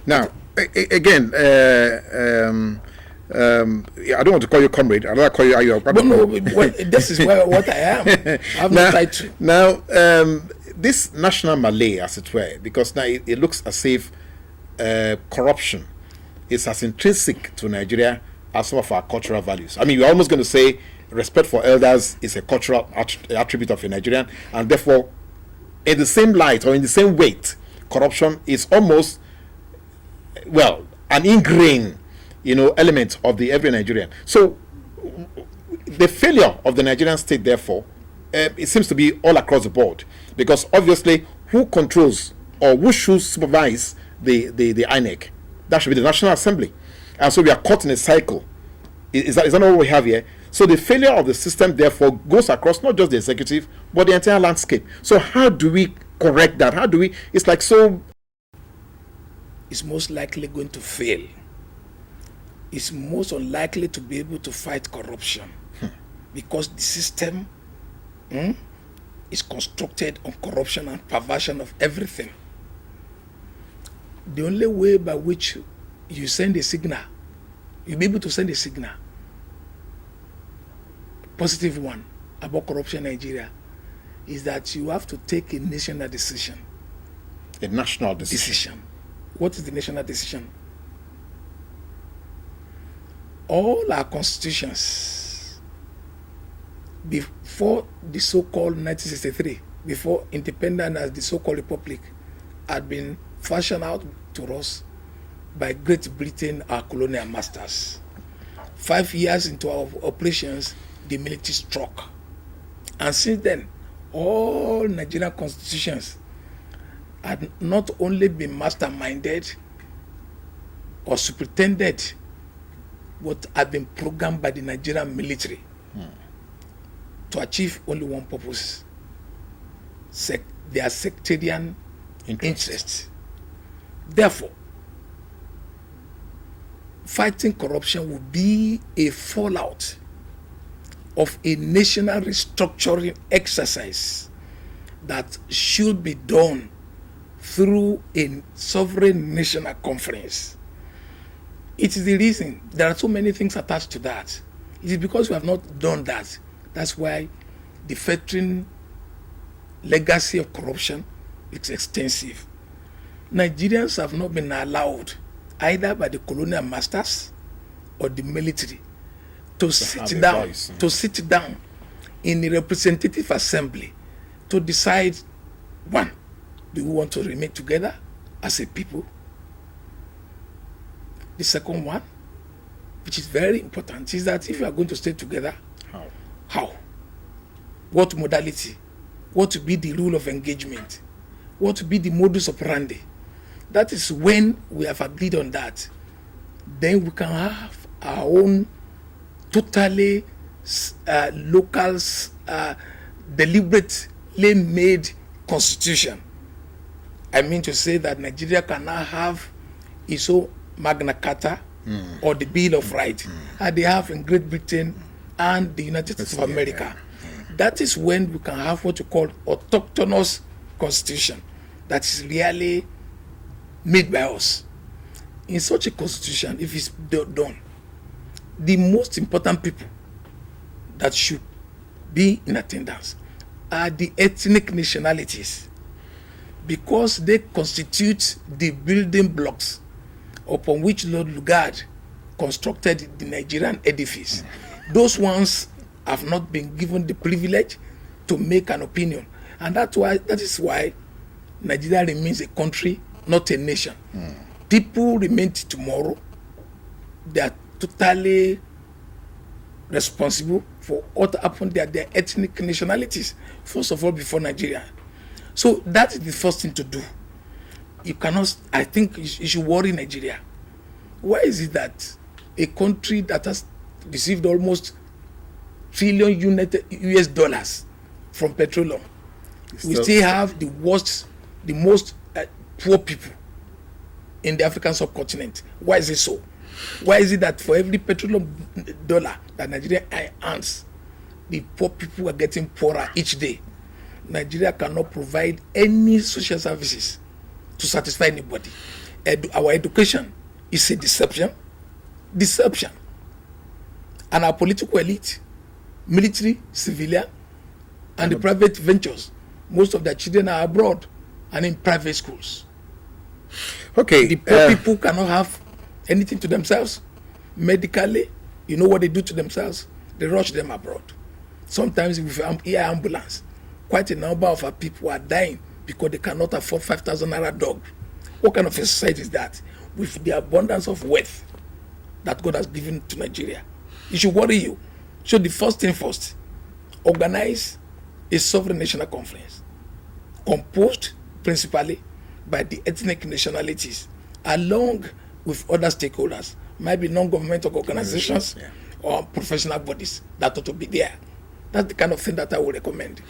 Now, again, I don't want to call you comrade. I don't call you. No, this is what I am. I have no title. Now, this national malay, as it were, because now it looks as if corruption is as intrinsic to Nigeria as some of our cultural values. I mean, we're almost going to say respect for elders is a cultural attribute of a Nigerian, and therefore, in the same light or in the same weight, corruption is almost, well, an ingrained, element of the every Nigerian. So the failure of the Nigerian state, therefore, it seems to be all across the board, because obviously who controls or who should supervise the INEC? That should be the National Assembly. And so we are caught in a cycle. Is that not what we have here? So the failure of the system, therefore, goes across not just the executive, but the entire landscape. So how do we correct that? It's like so... It's most likely going to fail. It's most unlikely to be able to fight corruption because the system is constructed on corruption and perversion of everything. The only way by which you send a signal, you'll be able to send a signal, positive one, about corruption in Nigeria, is that you have to take a national decision. A national decision. What is the national decision? All our constitutions, before the so-called 1963, before independence as the so-called republic, had been fashioned out to us by Great Britain, our colonial masters. 5 years into our operations, the military struck. And since then, all Nigerian constitutions had not only been masterminded or superintended, but had been programmed by the Nigerian military to achieve only one purpose: their sectarian interests. Therefore, fighting corruption would be a fallout of a national restructuring exercise that should be done through a sovereign national conference. It is the reason there are so many things attached to that. It is because we have not done that. That's why the fettering legacy of corruption is extensive. Nigerians have not been allowed, either by the colonial masters or the military, to sit down in a representative assembly to decide, one, do we want to remain together as a people? The second one, which is very important, is that if you are going to stay together, how? What modality? What will be the rule of engagement? What will be the modus operandi? That is when we have agreed on that. Then we can have our own totally local, deliberately made constitution. I mean to say that Nigeria can now have its own Magna Carta or the Bill of Rights, and they have in Great Britain and the United States of America. That is when we can have what you call autochthonous constitution that is really made by us. In such a constitution, if it's done, the most important people that should be in attendance are the ethnic nationalities, because they constitute the building blocks upon which Lord Lugard constructed the Nigerian edifice. Those ones have not been given the privilege to make an opinion, and that is why Nigeria remains a country, not a nation. People remain tomorrow. They are totally responsible for what happened there, their ethnic nationalities, first of all, before Nigeria. So that is the first thing to do. You cannot, I think you should worry Nigeria. Why is it that a country that has received almost trillion US dollars from petroleum, we still have the most poor people in the African subcontinent? Why is it so? Why is it that for every petroleum dollar that Nigeria earns, the poor people are getting poorer each day? Nigeria cannot provide any social services to satisfy anybody. our education is a deception, and our political elite, military, civilian, and the private ventures, most of their children are abroad and in private schools. Okay. The poor people cannot have anything to themselves. Medically, you know what they do to themselves? They rush them abroad. Sometimes with air ambulance, quite a number of our people are dying because they cannot afford 5,000 naira dog. What kind of a society is that? With the abundance of wealth that God has given to Nigeria. It should worry you. So the first thing first, organize a sovereign national conference composed principally by the ethnic nationalities along with other stakeholders, might be non-governmental organizations or professional bodies that ought to be there. That's the kind of thing that I would recommend.